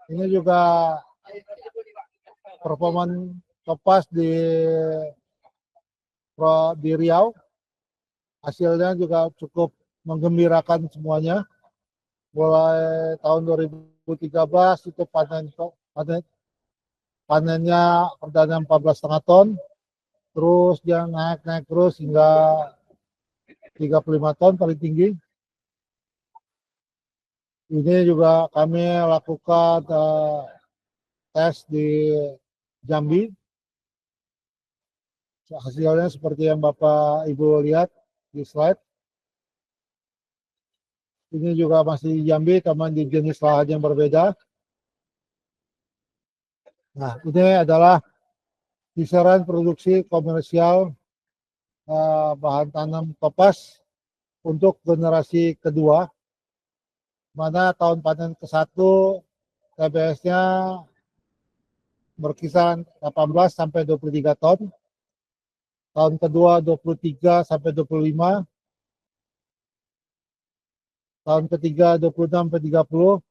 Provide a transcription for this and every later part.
Ini juga performa Topaz di Riau, hasilnya juga cukup menggembirakan semuanya. Mulai tahun 2013 itu panennya perdana 14,5 ton, terus dia naik terus hingga 35 ton paling tinggi. Ini juga kami lakukan tes di Jambi. Hasilnya seperti yang Bapak Ibu lihat di slide. Ini juga masih Jambi, teman di jenis lahan yang berbeda. Nah, ini adalah kisaran produksi komersial bahan tanam Topaz untuk generasi kedua, mana tahun panen ke-1 TBS-nya berkisar 18 sampai 23 ton, tahun kedua 23 sampai 25, tahun ketiga 26 sampai 30,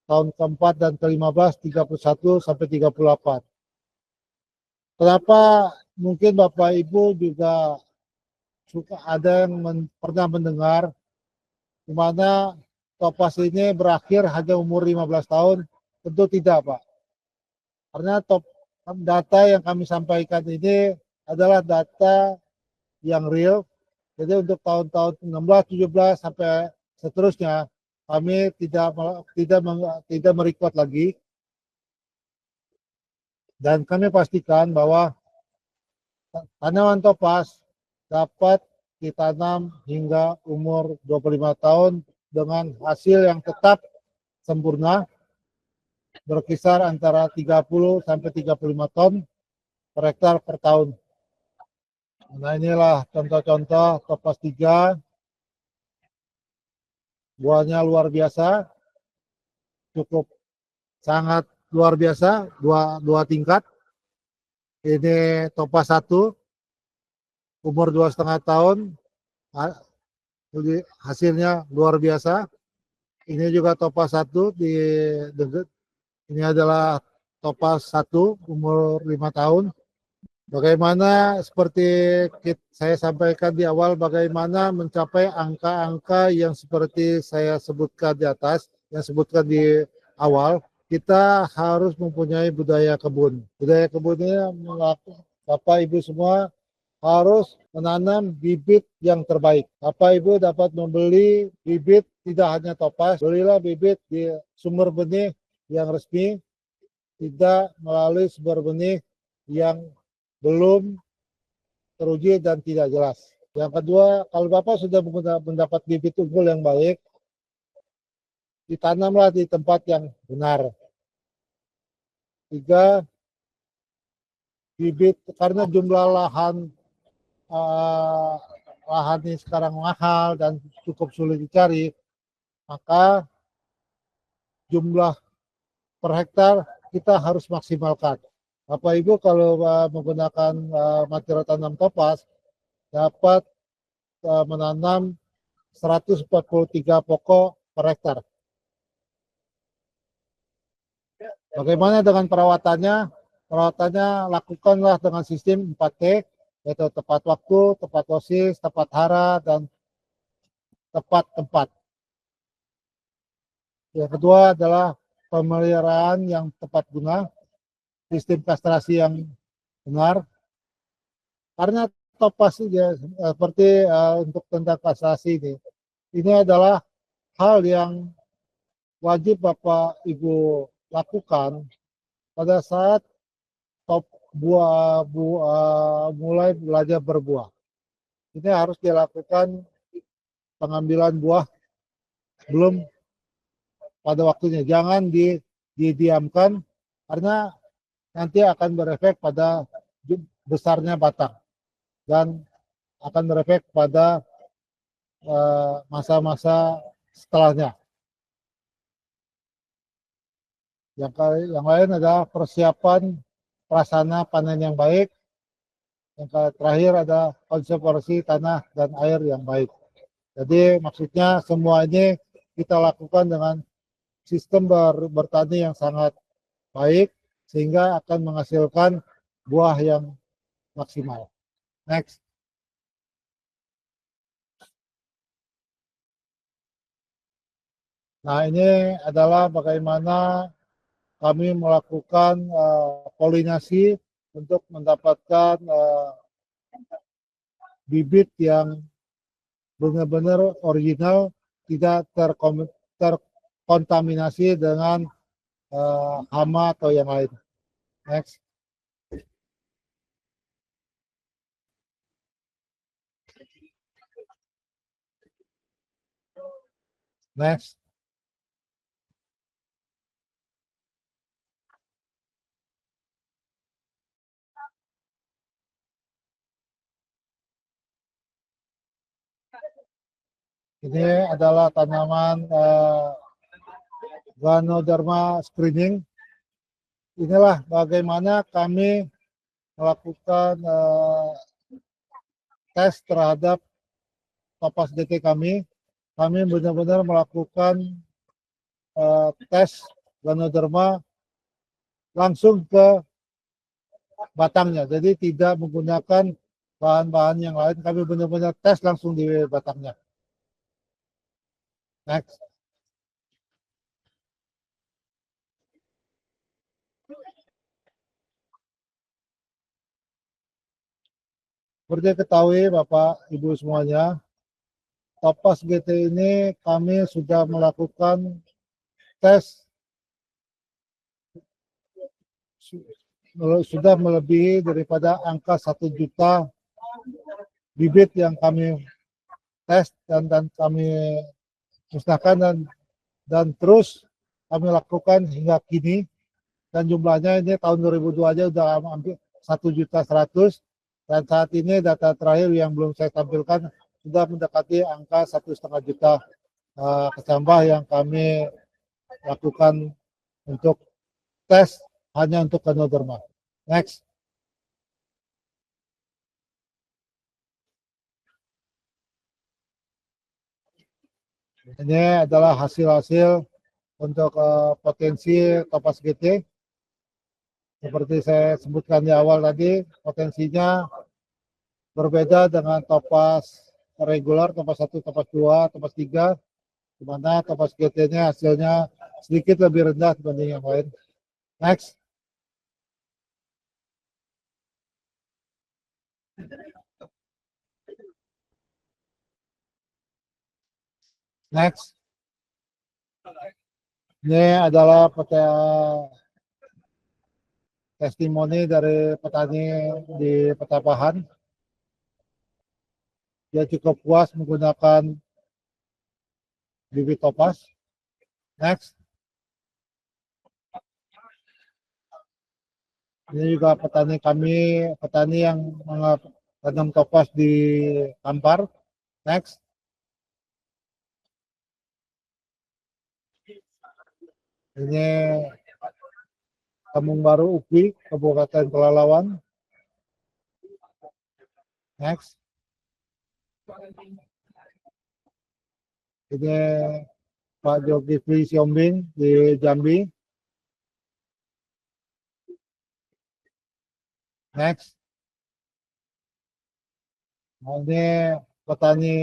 tahun keempat dan ke-15 31 sampai 38. Kenapa mungkin Bapak Ibu juga suka ada yang pernah mendengar di mana Topaz ini berakhir hanya umur 15 tahun? Tentu tidak, Pak. Karena data yang kami sampaikan ini adalah data yang real. Jadi untuk tahun-tahun 16, 17 sampai seterusnya kami tidak merecord lagi. Dan kami pastikan bahwa tanaman Topaz dapat ditanam hingga umur 25 tahun dengan hasil yang tetap sempurna, berkisar antara 30 sampai 35 ton per hektar per tahun. Nah, inilah contoh-contoh Topaz 3. Buahnya luar biasa, cukup sangat luar biasa, dua tingkat. Ini Topaz 1, umur 2,5 tahun, hasilnya luar biasa. Ini juga Topaz 1, ini adalah Topaz 1, umur 5 tahun. Bagaimana seperti saya sampaikan di awal, bagaimana mencapai angka-angka yang seperti saya sebutkan di atas, yang sebutkan di awal, kita harus mempunyai budaya kebun. Budaya kebun ini Bapak Ibu semua harus menanam bibit yang terbaik. Bapak Ibu dapat membeli bibit tidak hanya Topaz, belilah bibit di sumber benih yang resmi, tidak melalui sumber benih yang belum teruji dan tidak jelas. Yang kedua, kalau Bapak sudah mendapat bibit unggul yang baik, ditanamlah di tempat yang benar. 3, bibit, karena jumlah lahan ini sekarang mahal dan cukup sulit dicari, maka jumlah per hektar kita harus maksimalkan. Bapak Ibu kalau menggunakan material tanam Topaz dapat menanam 143 pokok per hektar. Bagaimana dengan perawatannya? Perawatannya lakukanlah dengan sistem 4T, yaitu tepat waktu, tepat dosis, tepat hara, dan tepat tempat. Yang kedua adalah pemeliharaan yang tepat guna, sistem kastrasi yang benar. Karena Topaz ya, seperti untuk tentang kastrasi ini adalah hal yang wajib Bapak Ibu lakukan pada saat mulai belajar berbuah. Ini harus dilakukan pengambilan buah belum pada waktunya. Jangan didiamkan karena nanti akan berefek pada besarnya batang dan akan berefek pada masa-masa setelahnya. Yang lain adalah persiapan prasarana panen yang baik. Yang terakhir ada konservasi tanah dan air yang baik. Jadi maksudnya semua ini kita lakukan dengan sistem bertani yang sangat baik sehingga akan menghasilkan buah yang maksimal. Next. Nah, ini adalah bagaimana kami melakukan polinasi untuk mendapatkan bibit yang benar-benar original, tidak terkontaminasi dengan hama atau yang lain. Next. Next. Ini adalah tanaman Ganoderma screening. Inilah bagaimana kami melakukan tes terhadap topas GT kami. Kami benar-benar melakukan tes Ganoderma langsung ke batangnya. Jadi tidak menggunakan bahan-bahan yang lain. Kami benar-benar tes langsung di batangnya. Next. Seperti ketahui Bapak Ibu semuanya, Topas GT ini kami sudah melakukan tes sudah melebihi daripada angka 1 juta bibit yang kami tes dan kami musnahkan dan terus kami lakukan hingga kini, dan jumlahnya ini tahun 2002 aja udah hampir 1.100.000, dan saat ini data terakhir yang belum saya tampilkan sudah mendekati angka 1,5 juta kecambah yang kami lakukan untuk tes hanya untuk Ganoderma. Next. Ini adalah hasil-hasil untuk potensi Topas GT. Seperti saya sebutkan di awal tadi, potensinya berbeda dengan Topas regular, Topas 1, Topas 2, Topas 3, di mana Topas GT-nya hasilnya sedikit lebih rendah dibanding yang lain. Next. Next. Ini adalah testimoni dari petani di Petapahan. Dia cukup puas menggunakan bibit topas. Next. Ini juga petani kami, petani yang menanam topas di Kampar. Next. Ini Kampung Baru UPI, Kabupaten Pelalawan. Next. Ini Pak Zulkifli Siombing di Jambi. Next. Nah, ini petani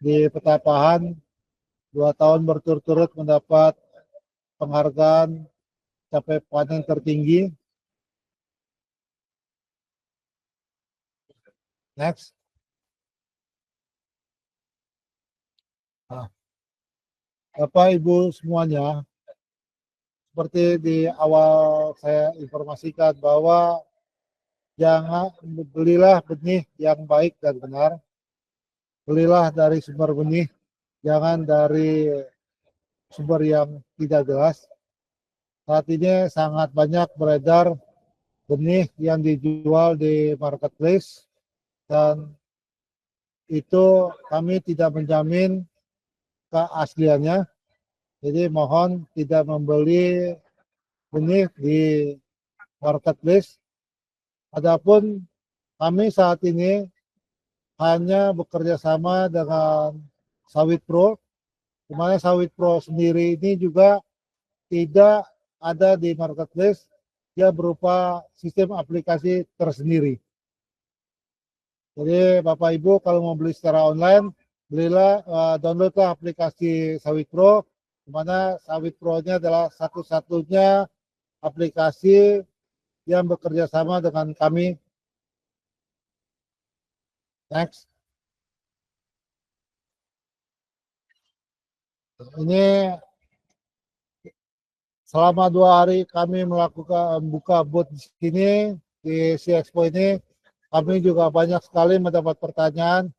di Petapahan 2 tahun berturut-turut mendapat penghargaan capai panen tertinggi. Next. Nah, Bapak Ibu semuanya, seperti di awal saya informasikan bahwa jangan belilah benih yang baik dan benar. Belilah dari sumber benih, jangan dari sumber yang tidak jelas. Saat ini sangat banyak beredar benih yang dijual di marketplace, dan itu kami tidak menjamin keasliannya. Jadi mohon tidak membeli benih di marketplace. Adapun kami saat ini hanya bekerja sama dengan Sawit Pro, di mana Sawit Pro sendiri ini juga tidak ada di marketplace, dia berupa sistem aplikasi tersendiri. Jadi Bapak Ibu kalau mau beli secara online, belilah, downloadlah aplikasi Sawit Pro, di mana Sawit Pro-nya adalah satu-satunya aplikasi yang bekerja sama dengan kami. Next. Ini selama 2 hari kami melakukan buka booth di sini di CEXPO ini, kami juga banyak sekali mendapat pertanyaan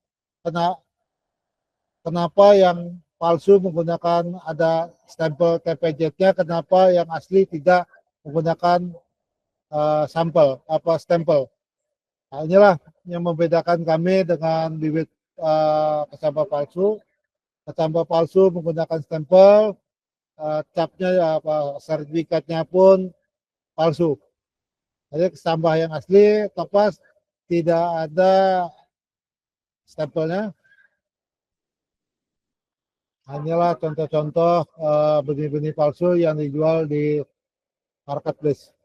kenapa yang palsu menggunakan ada stempel TPJ-nya, kenapa yang asli tidak menggunakan sampel stempel. Nah, inilah yang membedakan kami dengan bibit kecambah palsu. Kecambah palsu menggunakan stempel, capnya sertifikatnya pun palsu. Jadi kecambah yang asli Topaz tidak ada stempelnya. Hanyalah contoh-contoh benih-benih palsu yang dijual di marketplace.